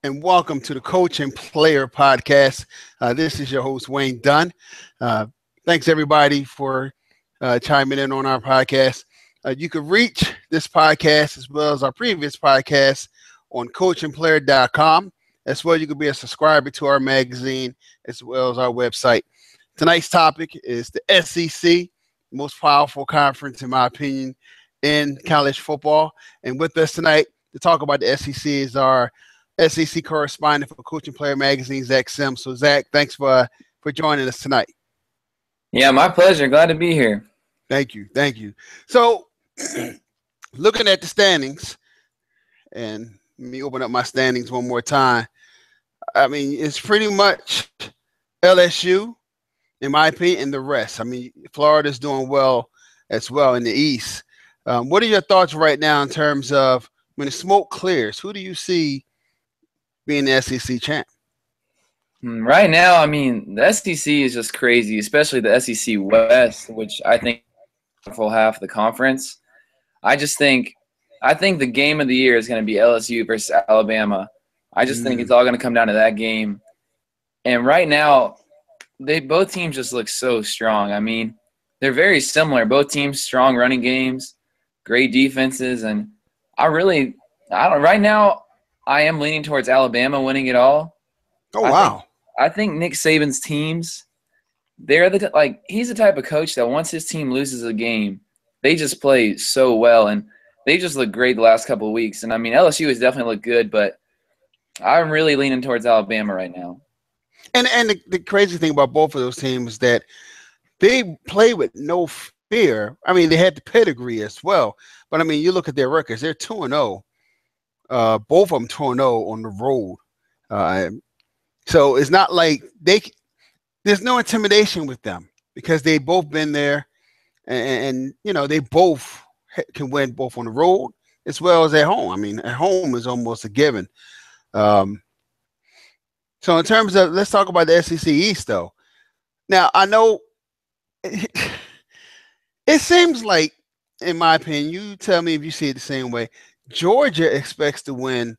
and welcome to the Coach and Player Podcast. This is your host, Wayne Dunn. Thanks, everybody, for chiming in on our podcast. You can reach this podcast as well as our previous podcast on coachandplayer.com. As well, you can be a subscriber to our magazine as well as our website. Tonight's topic is the SEC, most powerful conference, in my opinion, in college football. And with us tonight to talk about the SEC is our SEC correspondent for Coach and Player Magazine, Zach Sims. So, Zach, thanks for joining us tonight. Yeah, my pleasure. Glad to be here. Thank you. So, looking at the standings, and let me open up my standings one more time. I mean, it's pretty much LSU, in my opinion, and the rest. I mean, Florida's doing well as well in the East. What are your thoughts right now in terms of when the smoke clears? Who do you see being the SEC champ? Right now, I mean, the SEC is just crazy, especially the SEC West, which I think is full half of the conference. I think the game of the year is going to be LSU versus Alabama. I just think it's all going to come down to that game. And right now, both teams just look so strong. I mean, they're very similar. Both teams strong running games, great defenses, and right now I am leaning towards Alabama winning it all. Oh, wow. I think Nick Saban's teams, he's the type of coach that once his team loses a game, they just play so well, and they just look great the last couple of weeks. And, I mean, LSU has definitely looked good, but I'm really leaning towards Alabama right now. And the crazy thing about both of those teams is that they play with no fear. I mean, they had the pedigree as well. But, I mean, you look at their records. They're 2-0. Both of them 2-0 on the road. So it's not like there's no intimidation with them because they both been there and you know, they both can win both on the road as well as at home. I mean, at home is almost a given. So in terms of, let's talk about the SEC East though. Now, I know it seems like, in my opinion, you tell me if you see it the same way, Georgia expects to win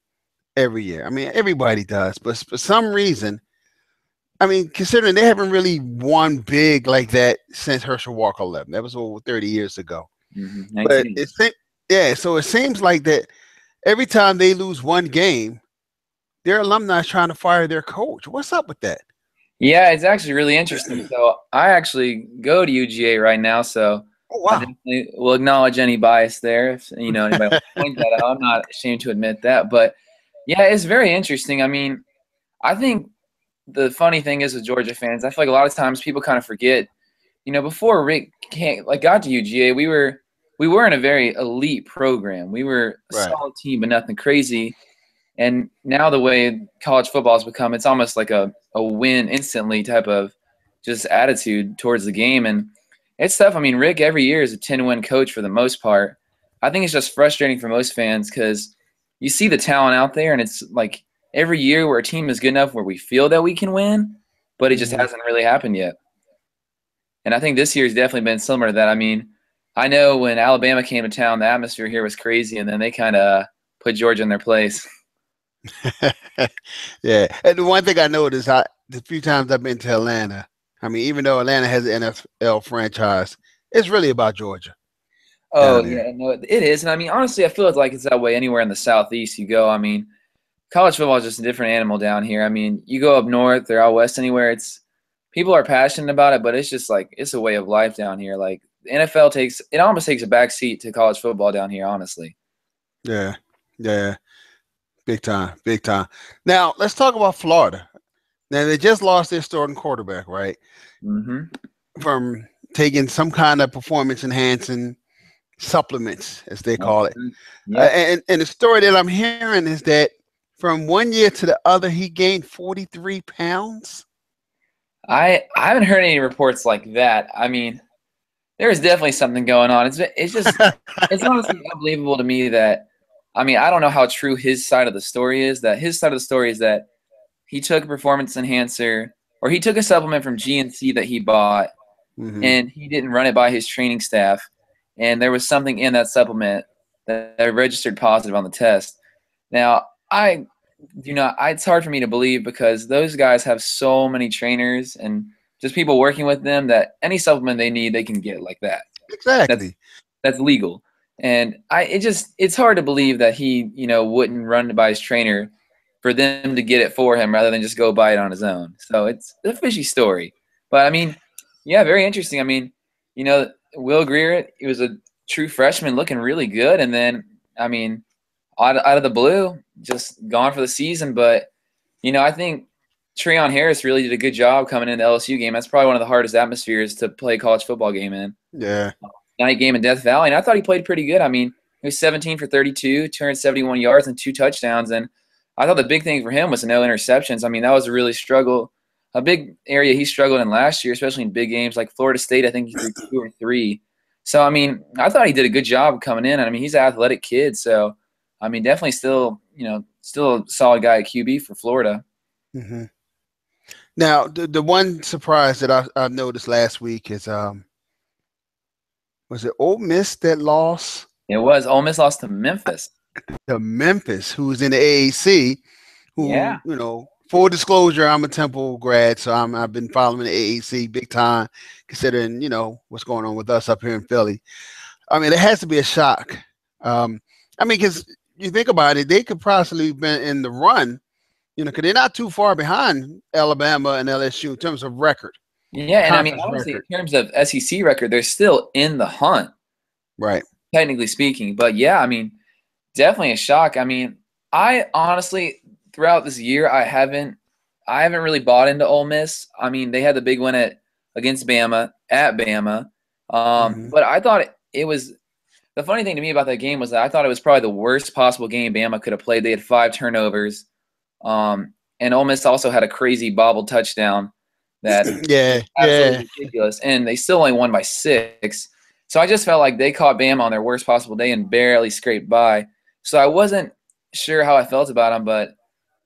every year. I mean, everybody does, but for some reason, I mean, considering they haven't really won big like that since Herschel Walker left. That was over 30 years ago. Mm-hmm. But so it seems like that every time they lose one game, their alumni is trying to fire their coach. What's up with that? Yeah, it's actually really interesting. So I actually go to UGA right now, so wow. I will acknowledge any bias there. If anybody wants to point that out, I'm not ashamed to admit that. But yeah, it's very interesting. I mean, I think the funny thing is with Georgia fans, I feel like a lot of times people kind of forget. Before Rick got to UGA, we weren't a very elite program. We were a solid team, but nothing crazy. And now the way college football has become, it's almost like a win instantly type of just attitude towards the game. And it's tough. I mean, Rick every year is a 10-win coach for the most part. I think it's just frustrating for most fans because you see the talent out there, and it's like every year where a team is good enough where we feel that we can win, but it just hasn't really happened yet. And I think this year has definitely been similar to that. I mean, I know when Alabama came to town, the atmosphere here was crazy, and then they kind of put Georgia in their place. Yeah. And the one thing I noticed, the few times I've been to Atlanta, I mean, even though Atlanta has an NFL franchise, it's really about Georgia. Oh, yeah, no, it is. And, I mean, honestly, I feel like it's that way anywhere in the Southeast you go. I mean, college football is just a different animal down here. I mean, you go up north or out west anywhere, people are passionate about it, but it's just like it's a way of life down here. Like the NFL almost takes a back seat to college football down here, honestly. Yeah. Big time. Now, let's talk about Florida. Now, they just lost their starting quarterback, right? Mm-hmm. From taking some kind of performance-enhancing supplements, as they call it. Yep. And the story that I'm hearing is that from one year to the other, he gained 43 pounds. I haven't heard any reports like that. I mean, there is definitely something going on. It's just it's honestly unbelievable to me that, I mean, I don't know how true his side of the story is. That his side of the story is that he took a performance enhancer, or he took a supplement from GNC that he bought, and he didn't run it by his training staff, and there was something in that supplement that registered positive on the test. Now, do not. It's hard for me to believe because those guys have so many trainers and just people working with them that any supplement they need, they can get like that. Exactly. That's legal. And it's hard to believe that he, wouldn't run it by his trainer for them to get it for him rather than just go buy it on his own. So it's a fishy story. But I mean, yeah, very interesting. I mean, Will Grier, he was a true freshman looking really good. And then, I mean, out of the blue, just gone for the season. But, I think Treon Harris really did a good job coming in the LSU game. That's probably one of the hardest atmospheres to play a college football game in. Yeah. Night game in Death Valley. And I thought he played pretty good. I mean, he was 17 for 32, 271 yards and 2 touchdowns. And I thought the big thing for him was no interceptions. I mean, that was a big area he struggled in last year, especially in big games like Florida State. I think he threw 2 or 3. So, I mean, I thought he did a good job coming in. And, I mean, he's an athletic kid. So, I mean, definitely still a solid guy at QB for Florida. Mm-hmm. Now, the one surprise that I noticed last week is was it Ole Miss that lost? It was. Ole Miss lost to Memphis. To Memphis, who's in the AAC. Yeah. Full disclosure, I'm a Temple grad, so I've been following the AAC big time, considering what's going on with us up here in Philly. I mean, it has to be a shock. I mean, because you think about it, they could possibly have been in the run, because they're not too far behind Alabama and LSU in terms of record. Yeah, and I mean, honestly, in terms of SEC record, they're still in the hunt. Right. Technically speaking. But, yeah, I mean, definitely a shock. I mean, I honestly, throughout this year, I haven't really bought into Ole Miss. I mean, they had the big win against Bama, at Bama. But I thought it was – the funny thing to me about that game was that I thought it was probably the worst possible game Bama could have played. They had 5 turnovers. And Ole Miss also had a crazy bobbled touchdown. That absolutely ridiculous, and they still only won by 6. So I just felt like they caught Bama on their worst possible day and barely scraped by. So I wasn't sure how I felt about them, but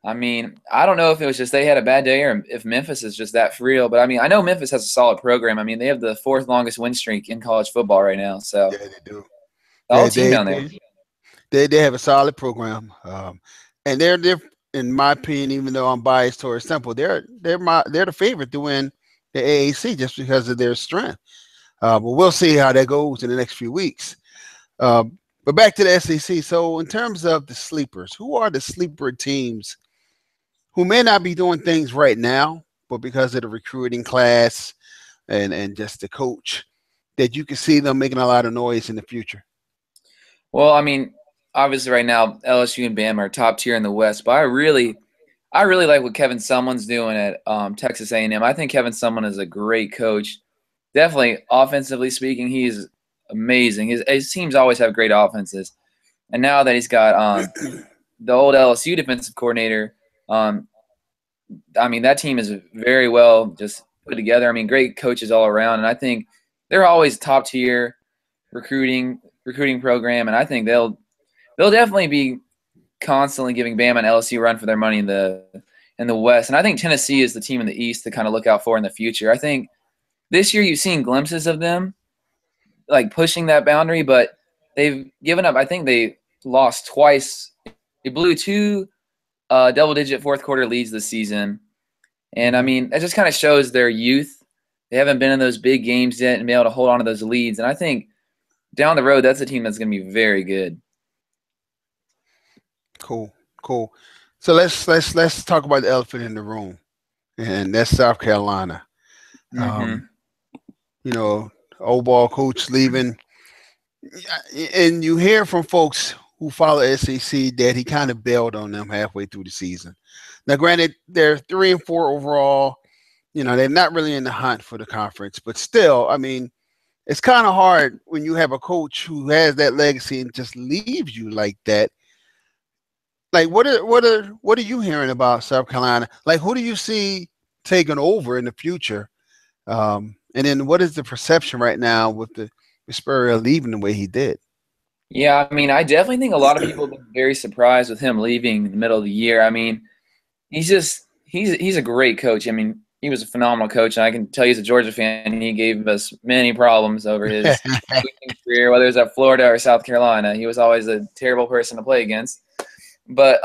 I mean, I don't know if it was just they had a bad day or if Memphis is just that for real. But I mean, I know Memphis has a solid program. I mean, they have the 4th longest win streak in college football right now. So yeah, they do. The whole team down there. They have a solid program, and they're in my opinion, even though I'm biased towards Temple, they're the favorite to win the AAC just because of their strength. But we'll see how that goes in the next few weeks. But back to the SEC. So in terms of the sleepers, who are the sleeper teams who may not be doing things right now, but because of the recruiting class and just the coach, that you can see them making a lot of noise in the future? Well, I mean, obviously right now LSU and Bama are top tier in the West, but I really like what Kevin Sumlin's doing at Texas A&M. I think Kevin Sumlin is a great coach. Definitely offensively speaking, he's amazing. His teams always have great offenses. And now that he's got the old LSU defensive coordinator, I mean, that team is very well just put together. I mean, great coaches all around. And I think they're always top tier recruiting program. And I think they'll definitely be constantly giving Bama and LSU a run for their money in the West. And I think Tennessee is the team in the East to kind of look out for in the future. I think this year you've seen glimpses of them like pushing that boundary, but they've given up. I think they lost twice. They blew 2 double-digit fourth-quarter leads this season. And, I mean, that just kind of shows their youth. They haven't been in those big games yet and been able to hold on to those leads. And I think down the road, that's a team that's going to be very good. Cool. So let's talk about the elephant in the room, and that's South Carolina. Old ball coach leaving, and you hear from folks who follow SEC that he kind of bailed on them halfway through the season. Now, granted, they're 3-4 overall. They're not really in the hunt for the conference, but still, I mean, it's kind of hard when you have a coach who has that legacy and just leaves you like that. Like, what are you hearing about South Carolina? Like, who do you see taking over in the future? And then what is the perception right now with Spurrier leaving the way he did? Yeah, I mean, I definitely think a lot of people have been very surprised with him leaving in the middle of the year. I mean, he's a great coach. I mean, he was a phenomenal coach, and I can tell you as a Georgia fan, he gave us many problems over his career, whether it was at Florida or South Carolina. He was always a terrible person to play against. But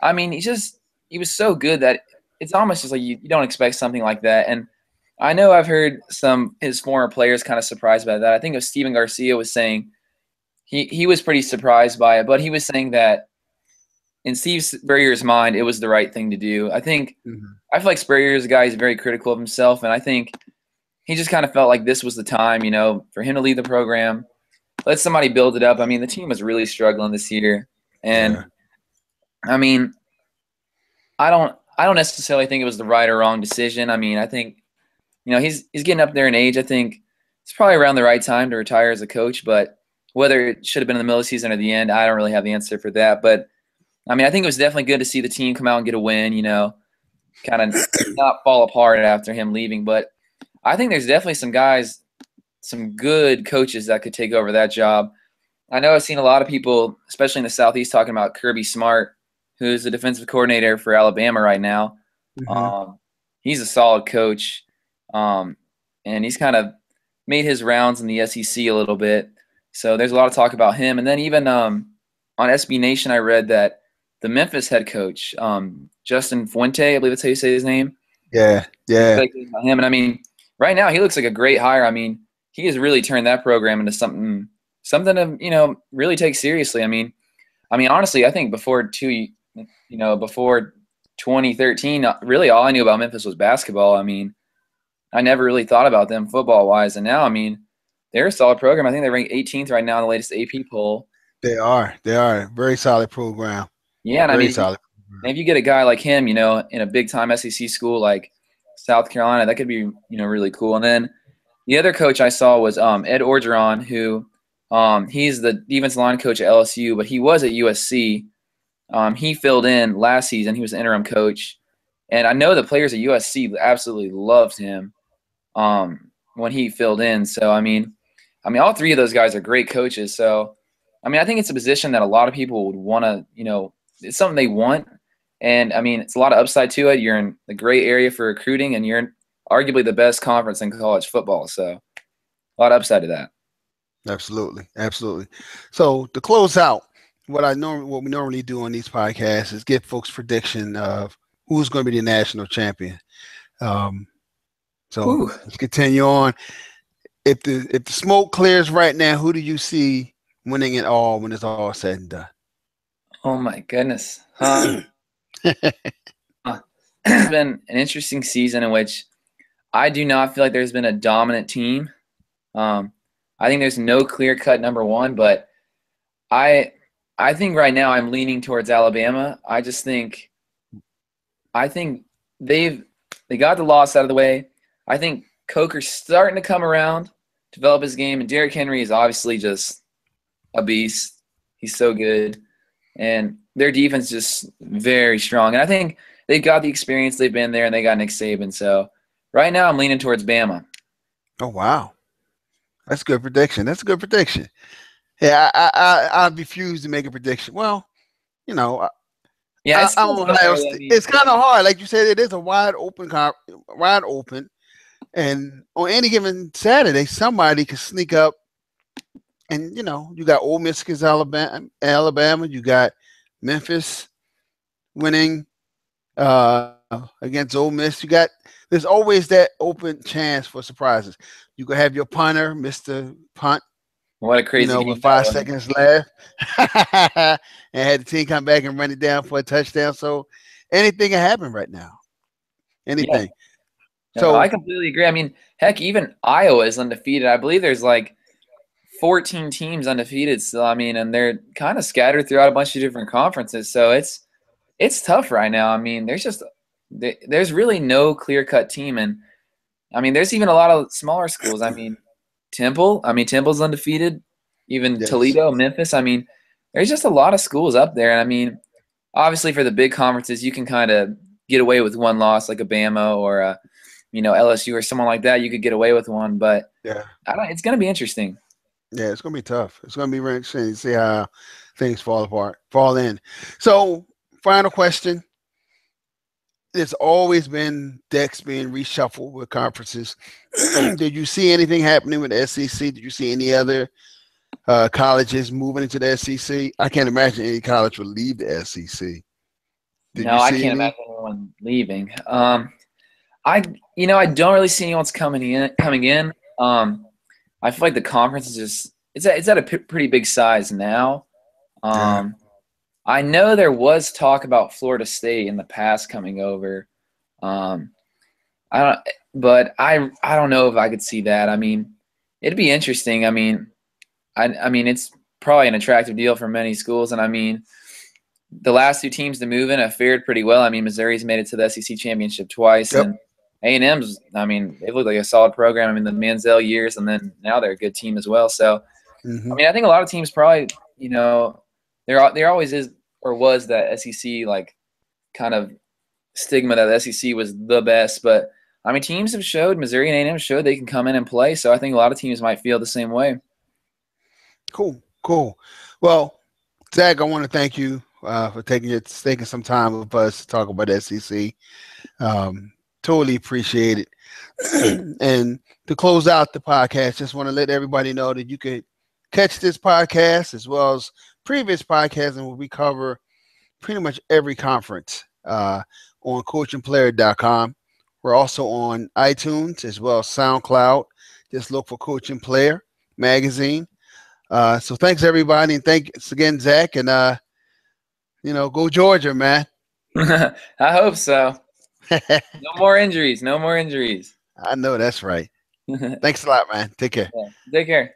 I mean, he was so good that it's almost just like you don't expect something like that. And I know I've heard some his former players kind of surprised by that. I think it was Steven Garcia was saying he was pretty surprised by it, but he was saying that in Steve Spurrier's mind, it was the right thing to do. I think I feel like Spurrier is a guy who's very critical of himself, and I think he just kind of felt like this was the time, for him to lead the program, let somebody build it up. I mean, the team was really struggling this year, and I mean, I don't necessarily think it was the right or wrong decision. I mean, I think he's getting up there in age. I think it's probably around the right time to retire as a coach, but whether it should have been in the middle of the season or the end, I don't really have the answer for that. But I mean, I think it was definitely good to see the team come out and get a win, kind of not fall apart after him leaving. But I think there's definitely some guys, some good coaches that could take over that job. I know I've seen a lot of people, especially in the Southeast, talking about Kirby Smart, who's the defensive coordinator for Alabama right now. He's a solid coach, and he's kind of made his rounds in the SEC a little bit. So there's a lot of talk about him. And then even on SB Nation, I read that the Memphis head coach, Justin Fuente, I believe that's how you say his name. Yeah. Him. And I mean, right now he looks like a great hire. I mean, he has really turned that program into something to, really take seriously. I mean, honestly, I think before 2013, really all I knew about Memphis was basketball. I mean, I never really thought about them football-wise. And now, I mean, they're a solid program. I think they're ranked 18th right now in the latest AP poll. They are. Very solid program. Yeah, and very solid. And if you get a guy like him, in a big-time SEC school like South Carolina, that could be, really cool. And then the other coach I saw was Ed Orgeron, who he's the defensive line coach at LSU, but he was at USC. He filled in last season. He was the interim coach. And I know the players at USC absolutely loved him when he filled in. So, I mean, all three of those guys are great coaches. So, I mean, I think it's a position that a lot of people would want to, it's something they want. And, I mean, it's a lot of upside to it. You're in the great area for recruiting, and you're in arguably the best conference in college football. So, a lot of upside to that. Absolutely. So, to close out, what we normally do on these podcasts is get folks' prediction of who's going to be the national champion. Let's continue on. If the smoke clears right now, who do you see winning it all when it's all said and done? Oh my goodness. It's been an interesting season in which I do not feel like there's been a dominant team. I think there's no clear-cut number one, but I think right now I'm leaning towards Alabama. I think they got the loss out of the way. I think Coker's starting to come around, develop his game, and Derrick Henry is obviously just a beast. He's so good. And their defense is just very strong. And I think they've got the experience. They've been there, and they got Nick Saban. So right now I'm leaning towards Bama. Oh, wow. That's a good prediction. Yeah, I refuse to make a prediction. Well, it's kind of hard. Like you said, it is a wide open. And on any given Saturday, somebody can sneak up. And, you got Ole Miss against Alabama. You got Memphis winning against Ole Miss. There's always that open chance for surprises. You could have your punter, Mr. Punt. What a crazy game. With 5 seconds left. And had the team come back and run it down for a touchdown. So anything can happen right now. Anything. Yeah. So I completely agree. I mean, heck, even Iowa is undefeated. I believe there's like 14 teams undefeated still. I mean, and they're kind of scattered throughout a bunch of different conferences. So it's tough right now. I mean, there's really no clear-cut team. And, I mean, there's even a lot of smaller schools. I mean, Temple's undefeated. Even Toledo, Memphis. I mean, there's just a lot of schools up there. And, I mean, obviously for the big conferences, you can kind of get away with one loss like a Bama or a, LSU or someone like that. You could get away with one. But it's going to be interesting. Yeah, it's going to be tough. It's going to be very interesting to see how things fall in. So, final question. There's always been decks being reshuffled with conferences. Did you see anything happening with the SEC? Did you see any other colleges moving into the SEC? I can't imagine any college would leave the SEC. Did No, you I see can't any? imagine anyone leaving. I I don't really see anyone's coming in. I feel like the conference is just it's at a pretty big size now. Yeah. I know there was talk about Florida State in the past coming over. Um, I don't, but I don't know if I could see that. I mean, it'd be interesting. I mean, it's probably an attractive deal for many schools, and I mean, the last two teams to move in have fared pretty well. I mean, Missouri's made it to the SEC championship twice, Yep. and A&M's. I mean, they look like a solid program. I mean, the Manziel years, and then now they're a good team as well. So, I Hmm. mean, I think a lot of teams probably, there always is or was that SEC like kind of stigma that the SEC was the best, but I mean, teams have showed Missouri and A&M showed they can come in and play. So I think a lot of teams might feel the same way. Cool. Cool. Well, Zach, I want to thank you for taking some time with us to talk about SEC. Totally appreciate it. And to close out the podcast, just want to let everybody know that you could catch this podcast as well as previous podcasts, and where we cover pretty much every conference on coachandplayer.com. We're also on iTunes as well as SoundCloud. Just look for Coach and Player magazine. So thanks everybody, and thanks again, Zach, and go Georgia, man. I hope so. No more injuries. No more injuries. I know that's right. Thanks a lot, man. Take care. Yeah. Take care.